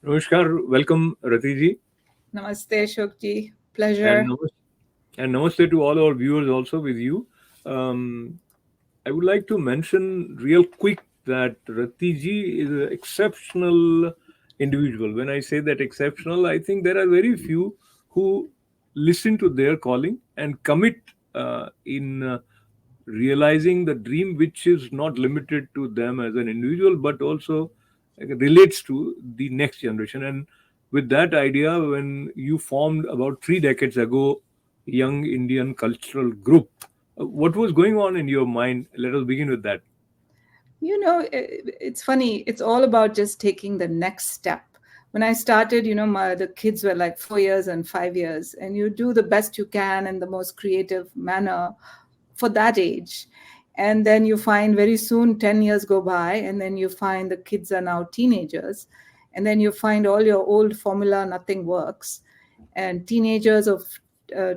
Namaskar, welcome Rathi ji, Namaste, Ashokji. and Pleasure. namaste to all our viewers also with you. Um, I would like to mention real quick that Rathi ji is an exceptional individual. When I say that exceptional, I think there are very few who listen to their calling and commit in realizing the dream, which is not limited to them as an individual, but also relates to the next generation. And with that idea, when you formed about 3 decades ago, Young Indian Cultural Group, what was going on in your mind? Let us begin with that. It's funny. It's all about just taking the next step. When I started, the kids were like 4 years and 5 years, and you do the best you can in the most creative manner for that age. And then you find very soon 10 years go by, and then you find the kids are now teenagers. And then you find all your old formula, nothing works. And teenagers of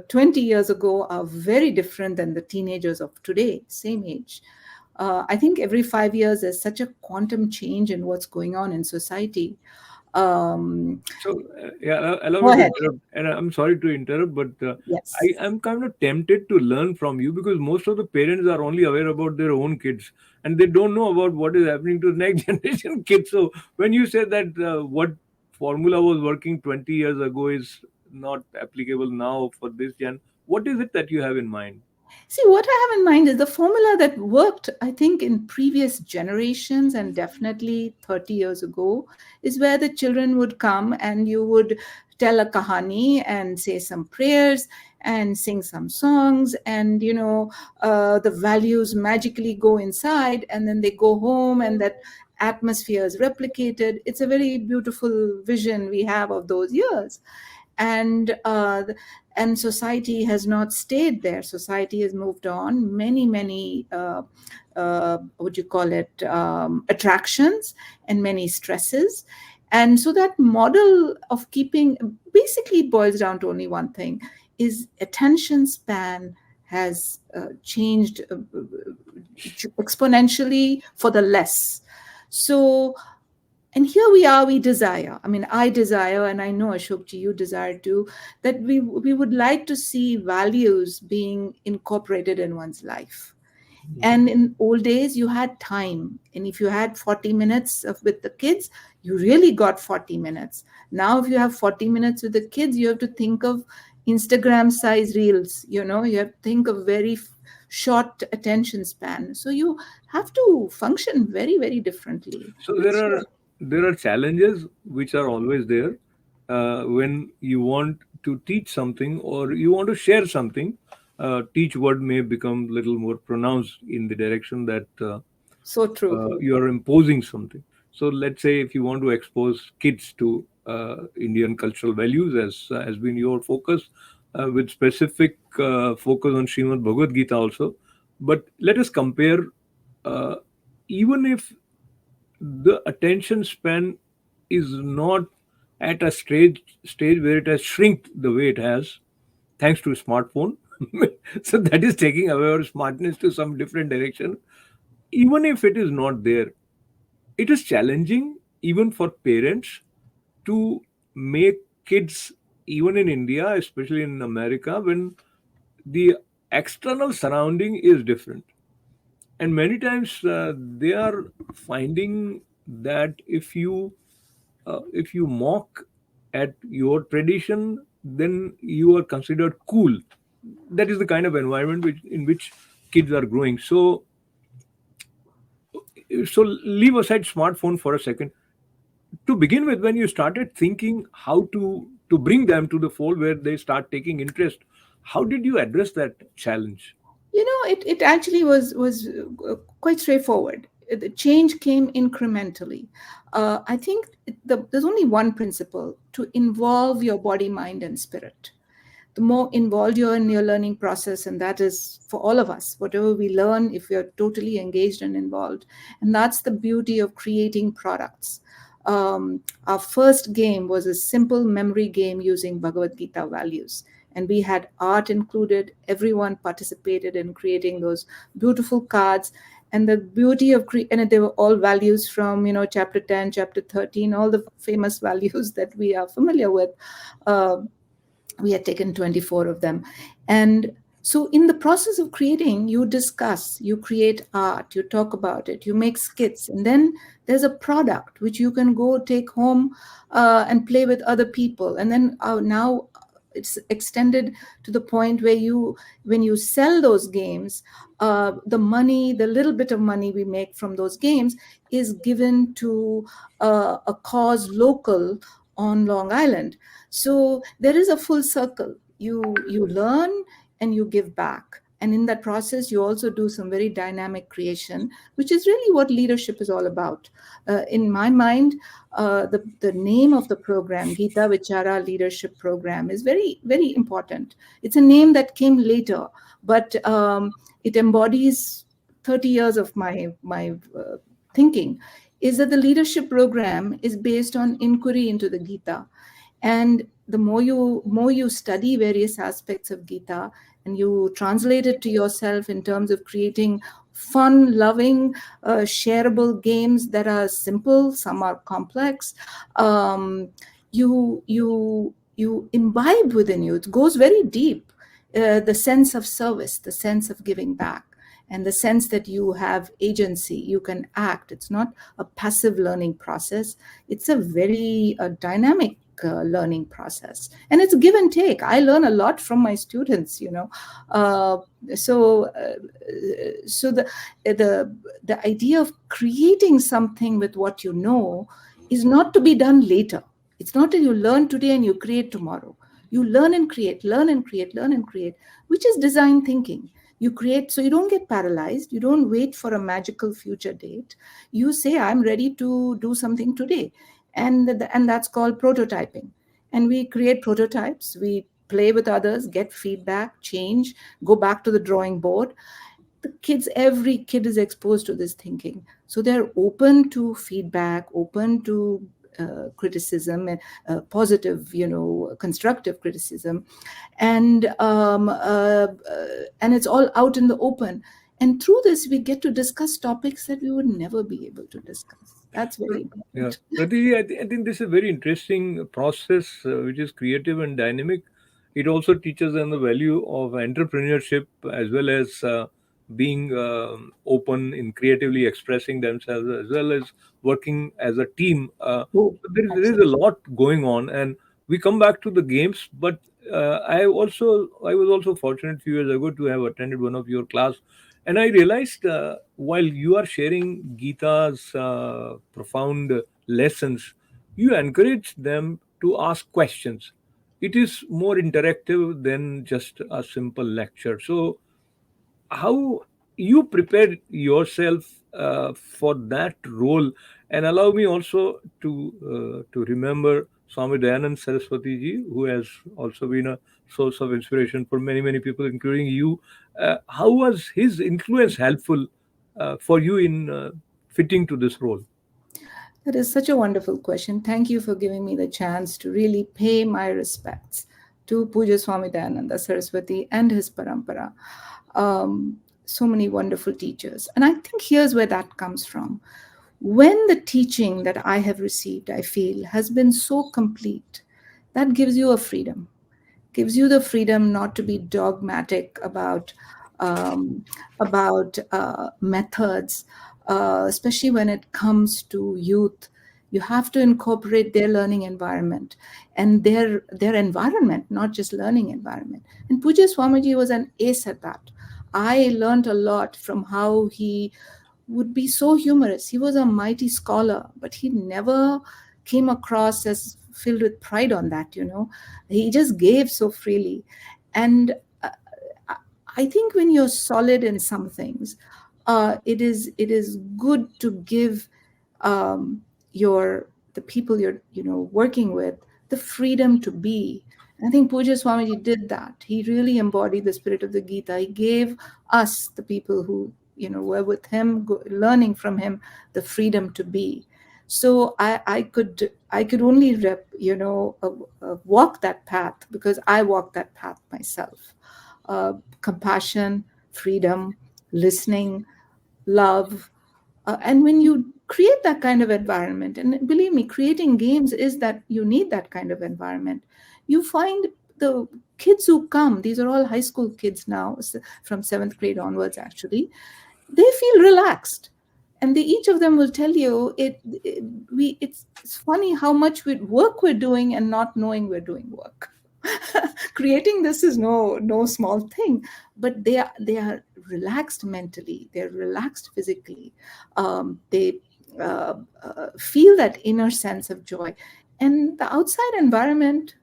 20 years ago are very different than the teenagers of today, same age. I think every 5 years there's such a quantum change in what's going on in society. Um, So, yeah, allow Go me to ahead. interrupt. And I'm sorry to interrupt, but Yes. I am kind of tempted to learn from you because most of the parents are only aware about their own kids and they don't know about what is happening to the next generation kids. So, when you say that what formula was working 20 years ago is not applicable now for this gen, what is it that you have in mind? See, what I have in mind is the formula that worked, I think, in previous generations and definitely 30 years ago, is where the children would come and you would tell a kahani and say some prayers and sing some songs, and the values magically go inside, and then they go home, and that atmosphere is replicated. It's a very beautiful vision we have of those years. And society has not stayed there. Society has moved on. Many what do you call it, attractions, and many stresses. And so that model of keeping basically boils down to only one thing: is attention span has changed exponentially for the less. So, and here we are, we desire, I mean, I desire, and I know, Ashokji, you desire too, that we would like to see values being incorporated in one's life. And in old days you had time, and if you had 40 minutes with the kids, you really got 40 minutes. Now if you have 40 minutes with the kids, you have to think of Instagram size reels, you have to think of very short attention span, so you have to function very, very differently. So So there are challenges which are always there when you want to teach something or you want to share something. Teach word may become little more pronounced in the direction that so true. you are imposing something. So let's say if you want to expose kids to Indian cultural values, as has been your focus, with specific focus on Srimad Bhagavad Gita also. But let us compare. Uh, Even if the attention span is not at a stage where it has shrinked the way it has, thanks to smartphone. So that is taking away our smartness to some different direction. Even if it is not there, it is challenging even for parents to make kids, even in India, especially in America, when the external surrounding is different. And many times they are finding that if you mock at your tradition, then you are considered cool. That is the kind of environment in which kids are growing. So leave aside smartphone for a second. To begin with, when you started thinking how to bring them to the fold where they start taking interest, how did you address that challenge? It actually was quite straightforward. The change came incrementally. I think there's only one principle: to involve your body, mind, and spirit. The more involved you're in your learning process, and that is for all of us, whatever we learn, if we're totally engaged and involved. And that's the beauty of creating products. Our first game was a simple memory game using Bhagavad Gita values, and we had art included. Everyone participated in creating those beautiful cards, And the beauty of and they were all values from, chapter 10, chapter 13, all the famous values that we are familiar with. uh, we had taken 24 of them. And so in the process of creating, you discuss, you create art, you talk about it, you make skits, and then there's a product which you can go take home and play with other people. And then now it's extended to the point where when you sell those games, the money, the little bit of money we make from those games is given to a cause local on Long Island. So there is a full circle. You learn and you give back. And in that process, you also do some very dynamic creation, which is really what leadership is all about. In my mind, the name of the program, Gita Vichara Leadership Program, is very, very important. It's a name that came later, but it embodies 30 years of my thinking. Is that the leadership program is based on inquiry into the Gita. And the more you study various aspects of Gita, and you translate it to yourself in terms of creating fun, loving, shareable games that are simple, some are complex, um, you imbibe within you. It goes very deep. The sense of service, the sense of giving back, and the sense that you have agency, you can act. It's not a passive learning process. It's a very dynamic learning process, and it's give and take. I learn a lot from my students, uh, so uh, so the idea of creating something with what you know is not to be done later. It's not that you learn today and you create tomorrow. You learn and create, learn and create, learn and create, which is design thinking. You create, so you don't get paralyzed. You don't wait for a magical future date. You say, I'm ready to do something today. And that's called prototyping. And we create prototypes. We play with others, get feedback, change, go back to the drawing board. Every kid is exposed to this thinking. So they're open to feedback, open to criticism, and positive, constructive criticism. And it's all out in the open. And through this, we get to discuss topics that we would never be able to discuss. That's very Yeah, important. Rathi, I think this is a very interesting process, which is creative and dynamic. It also teaches them the value of entrepreneurship as well as being open in creatively expressing themselves, as well as working as a team. Oh, So there is a absolutely. lot going on, and we come back to the games. But I was also fortunate few years ago to have attended one of your class, and I realized while you are sharing Gita's profound lessons, you encourage them to ask questions. It is more interactive than just a simple lecture. So how you prepare yourself for that role, and allow me also to remember Swami Dayanand Saraswati ji, who has also been a source of inspiration for many people, including you. How was his influence helpful for you in fitting to this role? That is such a wonderful question. Thank you for giving me the chance to really pay my respects to Puja Swami Dayananda Saraswati and his parampara. So many wonderful teachers. And I think here's where that comes from. When the teaching that I have received, I feel, has been so complete, that gives you a freedom, gives you the freedom not to be dogmatic um, about methods, especially when it comes to youth. You have to incorporate their learning environment and their environment, not just learning environment. And Pujya Swamiji was an ace at that. I learned a lot from how he would be so humorous. He was a mighty scholar, but he never came across as filled with pride on that, He just gave so freely. And I I think when you're solid in some things, it is good to give the people you're working with the freedom to be. I think Puja Swamiji did that. He really embodied the spirit of the Gita. He gave us, the people who were with him, learning from him, the freedom to be. So I could only walk that path because I walked that path myself. Compassion, freedom, listening, love. And when you create that kind of environment, and believe me, creating games is that you need that kind of environment. You find the kids who come, these are all high school kids now, from seventh grade onwards, actually, they feel relaxed, and each of them will tell you it's funny how much work we're doing and not knowing we're doing work. Creating this is no small thing, but they are relaxed mentally, they're relaxed physically. They feel that inner sense of joy, and the outside environment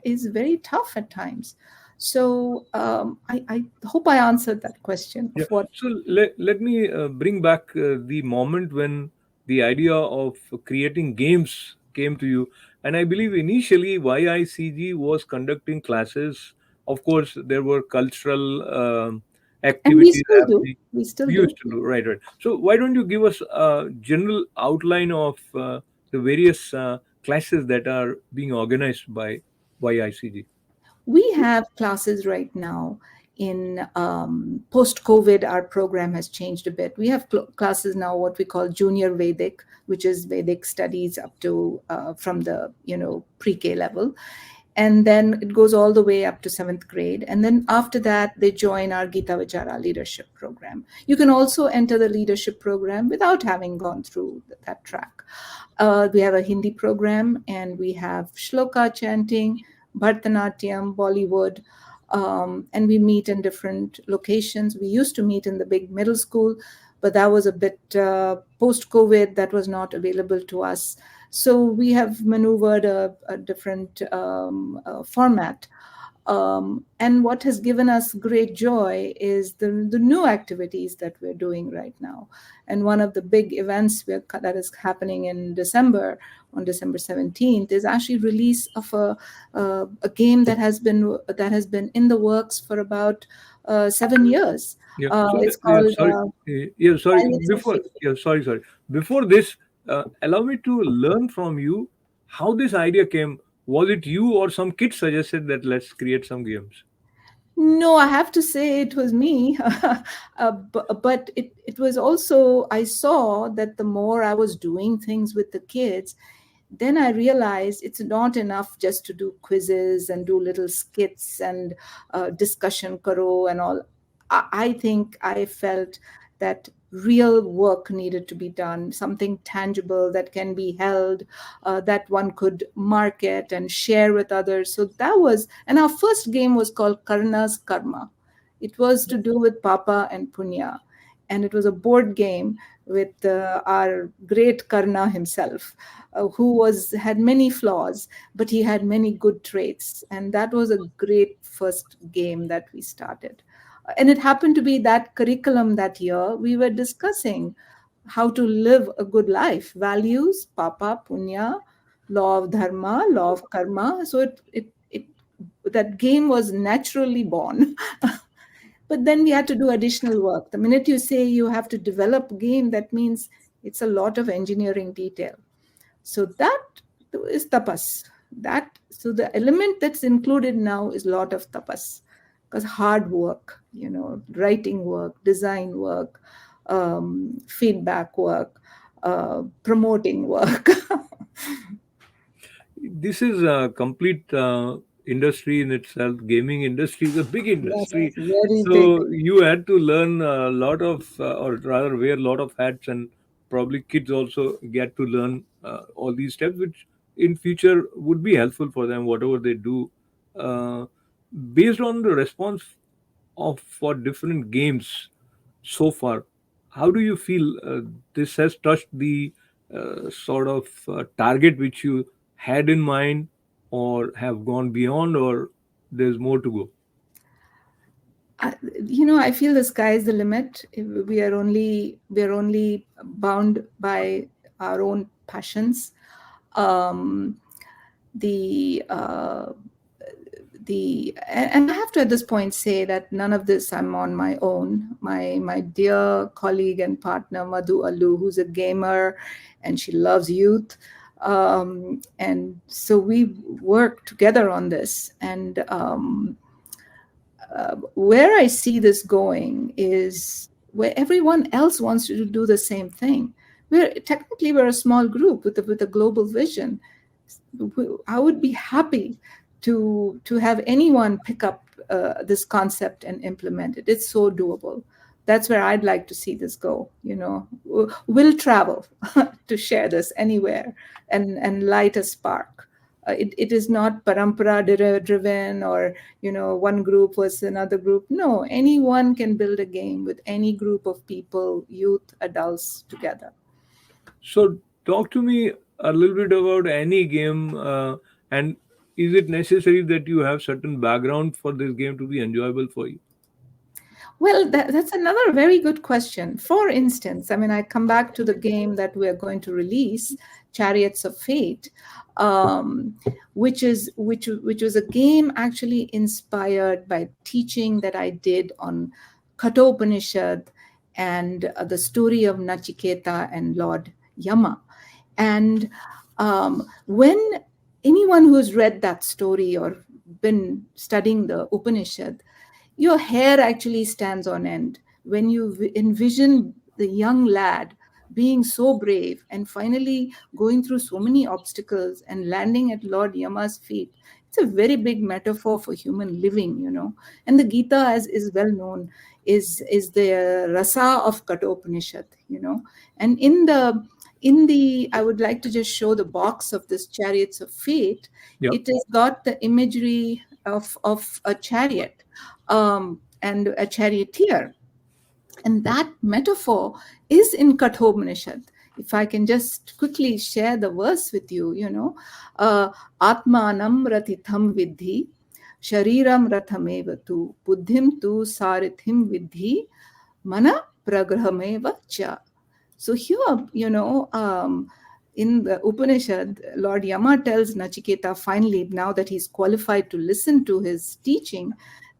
is very tough at times. So I hope I answered that question Yeah. of what. So let me bring back the moment when the idea of creating games came to you. And I believe initially YICG was conducting classes. Of course, there were cultural And we activities still do. happening. We still We do. used to do, right, right. So why don't you give us a general outline of the various classes that are being organized by YICG? We have classes right now in post COVID. Our program has changed a bit. We have classes now, what we call junior Vedic, which is Vedic studies up to from the pre-K level, and then it goes all the way up to seventh grade. And then after that, they join our Gita Vichara leadership program. You can also enter the leadership program without having gone through that track. We have a Hindi program, and we have shloka chanting, Bharatanatyam, Bollywood, and we meet in different locations. We used to meet in the big middle school, but that was a bit post COVID, that was not available to us. So we have maneuvered a different format. And what has given us great joy is the new activities that we're doing right now. And one of the big events that is happening in December, on December 17th, is actually release of a game that has been in the works for about 7 years. Yeah. So It's yeah, called sorry. Yeah, sorry. Pilots of Before, Faith. yeah, sorry. Before this, allow me to learn from you how this idea came. Was it you or some kid suggested that let's create some games? No, I have to say it was me. But it was also, I saw that the more I was doing things with the kids, then I realized it's not enough just to do quizzes and do little skits and discussion karo and all. I think I felt that real work needed to be done, something tangible that can be held, that one could market and share with others. So that was, and our first game was called Karna's Karma. It was to do with Papa and Punya. And it was a board game with our great Karna himself, who had many flaws, but he had many good traits. And that was a great first game that we started. And it happened to be that curriculum that year we were discussing how to live a good life, values, papa, punya, law of dharma, law of karma. So it that game was naturally born. But then we had to do additional work. The minute you say you have to develop a game, that means it's a lot of engineering detail. So that is tapas. So the element that's included now is a lot of tapas, because hard work, writing work, design work, feedback work, promoting work. This is a complete industry in itself. Gaming industry is a big Yes, industry. very big. So you had to learn a lot of, or rather wear a lot of hats, and probably kids also get to learn all these steps, which in future would be helpful for them, whatever they do. Uh, Based on the response of for different games so far, how do you feel this has touched the sort of target which you had in mind, or have gone beyond, or there's more to go? I feel the sky is the limit. We are only bound by our own passions. Um, the and I have to at this point say that none of this I'm on my own. My dear colleague and partner Madhu Alu, who's a gamer, and she loves youth, and so we work together on this. And where I see this going is where everyone else wants to do the same thing. We're a small group with a global vision. I would be happy to have anyone pick up this concept and implement it. It's so doable. That's where I'd like to see this go. We'll travel to share this anywhere and light a spark. It is not parampara driven, or one group versus another group. No, anyone can build a game with any group of people, youth, adults together. So talk to me a little bit about any game, and is it necessary that you have certain background for this game to be enjoyable for you? Well, that's another very good question. For instance, I mean, I come back to the game that we're going to release, Chariots of Fate, which was a game actually inspired by teaching that I did on Kathopanishad and the story of Nachiketa and Lord Yama. And when anyone who's read that story or been studying the Upanishad, your hair actually stands on end when you envision the young lad being so brave and finally going through so many obstacles and landing at Lord Yama's feet. It's a very big metaphor for human living. And the Gita, as is well known, is the rasa of Kathopanishad. And in the I would like to just show the box of this Chariots of Fate. Yep. It has got the imagery of a chariot and a charioteer. And that metaphor is in Kathopanishad. If I can just quickly share the verse with you, Atmanam ratitham vidhi, shariram rathameva tu, buddhim tu sarithim vidhi, mana pragrahameva cha. So here, in the Upanishad, Lord Yama tells Nachiketa finally, now that he's qualified to listen to his teaching,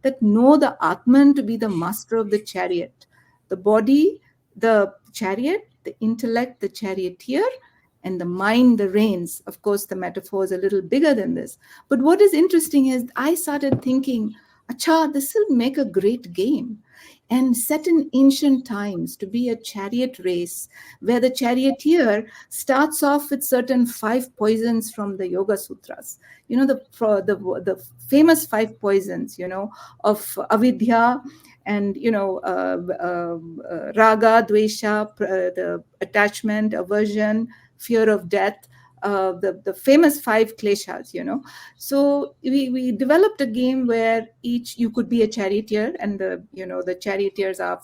that know the Atman to be the master of the chariot. The body, the chariot, the intellect, the charioteer, and the mind, the reins. Of course, the metaphor is a little bigger than this. But what is interesting is I started thinking, acha, this will make a great game. And set in ancient times to be a chariot race where the charioteer starts off with certain 5 poisons from the Yoga Sutras. The famous 5 poisons, of avidya and, raga, dvesha, the attachment, aversion, fear of death, the famous 5 kleshas, So we developed a game where you could be a charioteer, and the charioteers are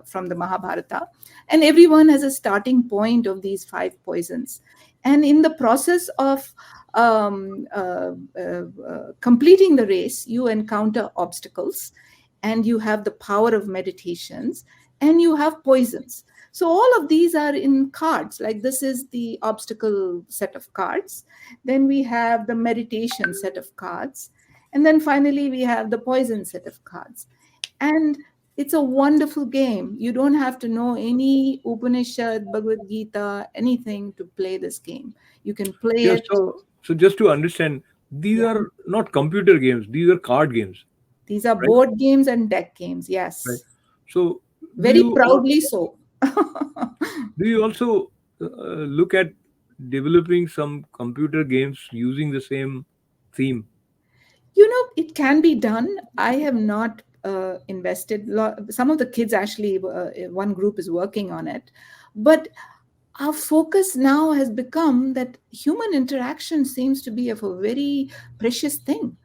from the Mahabharata, and everyone has a starting point of these 5 poisons. And in the process of completing the race, you encounter obstacles, and you have the power of meditations, and you have poisons. So all of these are in cards. Like this is the obstacle set of cards. Then we have the meditation set of cards. And then finally, we have the poison set of cards. And it's a wonderful game. You don't have to know any Upanishad, Bhagavad Gita, anything to play this game. You can play Yeah. it. So just to understand, these Yeah. are not computer games; these are card games, These are right? board games and deck games. Right. Yes. So do Very you proudly so. do you also look at developing some computer games using the same theme? It can be done. I have not invested. Some of the kids actually, one group is working on it. But our focus now has become that human interaction seems to be of a very precious thing.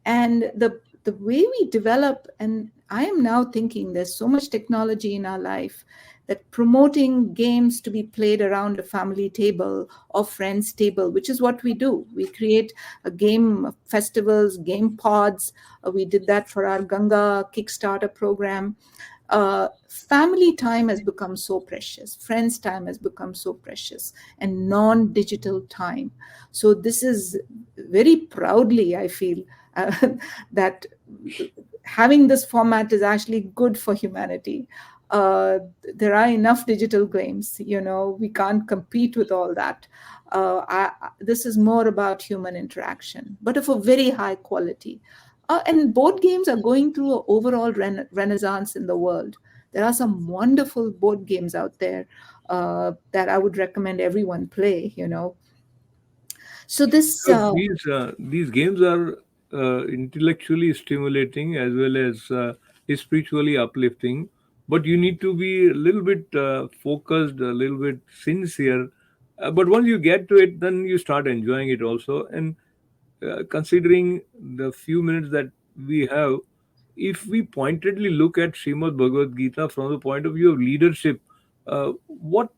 And the way we develop, and I am now thinking there's so much technology in our life that promoting games to be played around a family table or friends table, which is what we do. We create a game festivals, game pods. We did that for our Ganga Kickstarter program. Family time has become so precious, friends time has become so precious, and non-digital time. So this is very proudly, I feel, that having this format is actually good for humanity. There are enough digital games, we can't compete with all that. This is more about human interaction, but of a very high quality. And board games are going through an overall renaissance in the world. There are some wonderful board games out there that I would recommend everyone play. So this, Because these games are intellectually stimulating as well as spiritually uplifting, but you need to be a little bit focused, a little bit sincere. But once you get to it, then you start enjoying it also. And considering the few minutes that we have, if we pointedly look at Srimad Bhagavad Gita from the point of view of leadership, what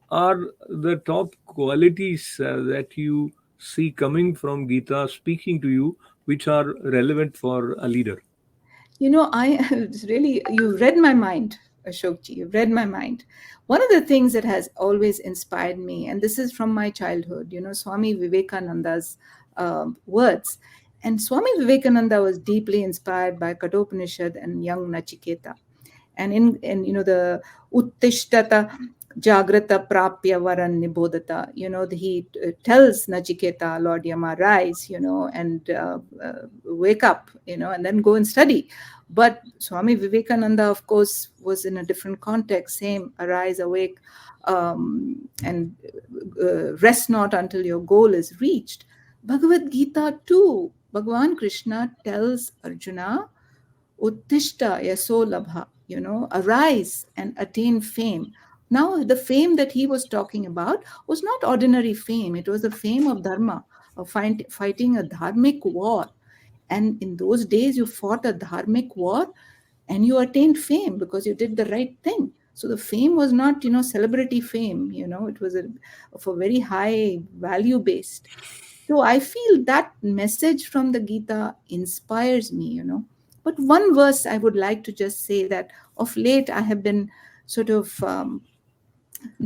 are the top qualities that you see coming from Gita speaking to you, which are relevant for a leader? I it's really, you read my mind, Ashokji. You've read my mind. One of the things that has always inspired me, and this is from my childhood, Swami Vivekananda's words. And Swami Vivekananda was deeply inspired by Kathopanishad and young Nachiketa. And in the Uttishtata Jagrata Prapya Varan Nibodhata, he tells Nachiketa, Lord Yama, rise, and wake up, and then go and study. But Swami Vivekananda, of course, was in a different context. Same, arise, awake, and rest not until your goal is reached. Bhagavad Gita too, Bhagavan Krishna tells Arjuna, Uttishta yaso labha, arise and attain fame. Now, the fame that he was talking about was not ordinary fame. It was the fame of dharma, of fighting a dharmic war. And in those days, you fought a dharmic war and you attained fame because you did the right thing. So the fame was not, celebrity fame, it was of a very high value based. So I feel that message from the Gita inspires me. But one verse I would like to just say that of late I have been sort of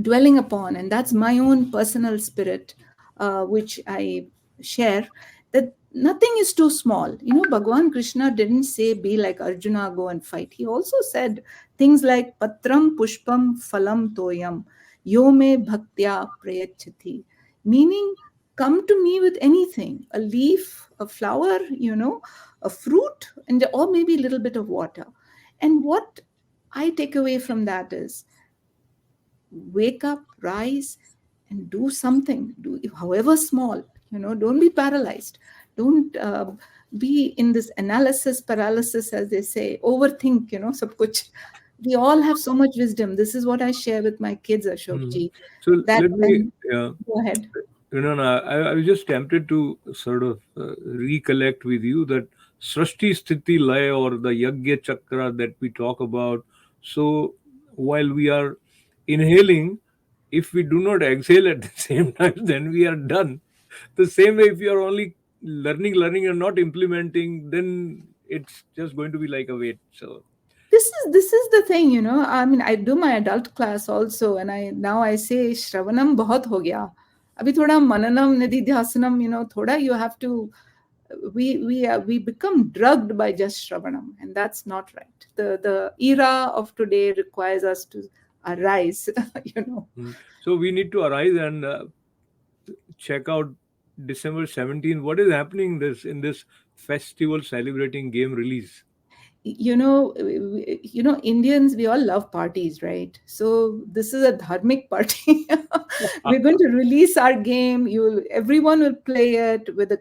dwelling upon, and that's my own personal spirit, which I share, that nothing is too small. Bhagavan Krishna didn't say, be like Arjuna, go and fight. He also said things like, Patram Pushpam Phalam Toyam, Yo me Bhaktya Prayachati, meaning, come to me with anything, a leaf, a flower, a fruit, and or maybe a little bit of water. And what I take away from that is, wake up, rise, and do something, do however small. Don't be paralyzed. Don't be in this analysis paralysis, as they say, overthink, sab kuch. We all have so much wisdom. This is what I share with my kids, Ashok Mhm. ji, So that let me, when, go ahead. I was just tempted to sort of recollect with you that Srishti Sthiti Lay, or the Yagya Chakra that we talk about. So while we are inhaling, if we do not exhale at the same time, then we are done. The same way, if you are only learning and not implementing, then it's just going to be like a weight. So, This is the thing. I mean, I do my adult class also, and I say shravanam bahut ho gaya, abhi thoda mananam nididhyasanam, thoda you have to, we become drugged by just shravanam, and that's not right. The era of today requires us to arise. so we need to arise and check out December 17th. What is happening in this festival celebrating game release? Indians, we all love parties, right? So this is a dharmic party. We're going to release our game. Everyone will play it with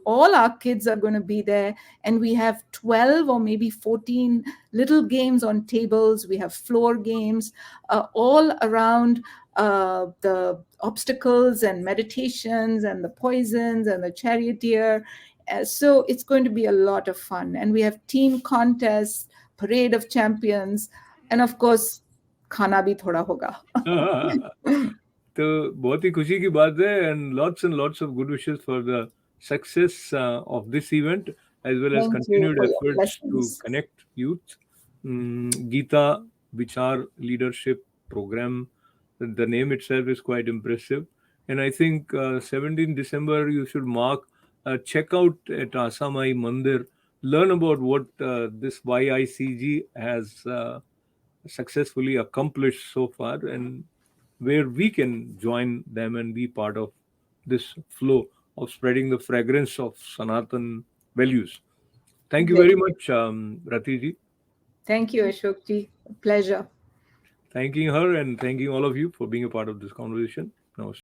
all our kids are going to be there, and we have 12 or maybe 14 little games on tables. We have floor games all around, the obstacles and meditations and the poisons and the charioteer. So it's going to be a lot of fun. And we have team contests, parade of champions, and of course, खाना भी थोड़ा होगा. तो बहुत ही खुशी की बात है, and lots of good wishes for the success of this event, as well as Thank you continued for your efforts to blessings. connect youth. Gita Vichar Leadership Program, the name itself is quite impressive, and I think 17 December you should mark, check out at Asamai Mandir, learn about what this YICG has successfully accomplished so far, and where we can join them and be part of this flow of spreading the fragrance of Sanatan values. Thank you Great. very much, Rathi ji. Thank you, Ashok ji. Pleasure. Thanking her and thanking all of you for being a part of this conversation. Namaste.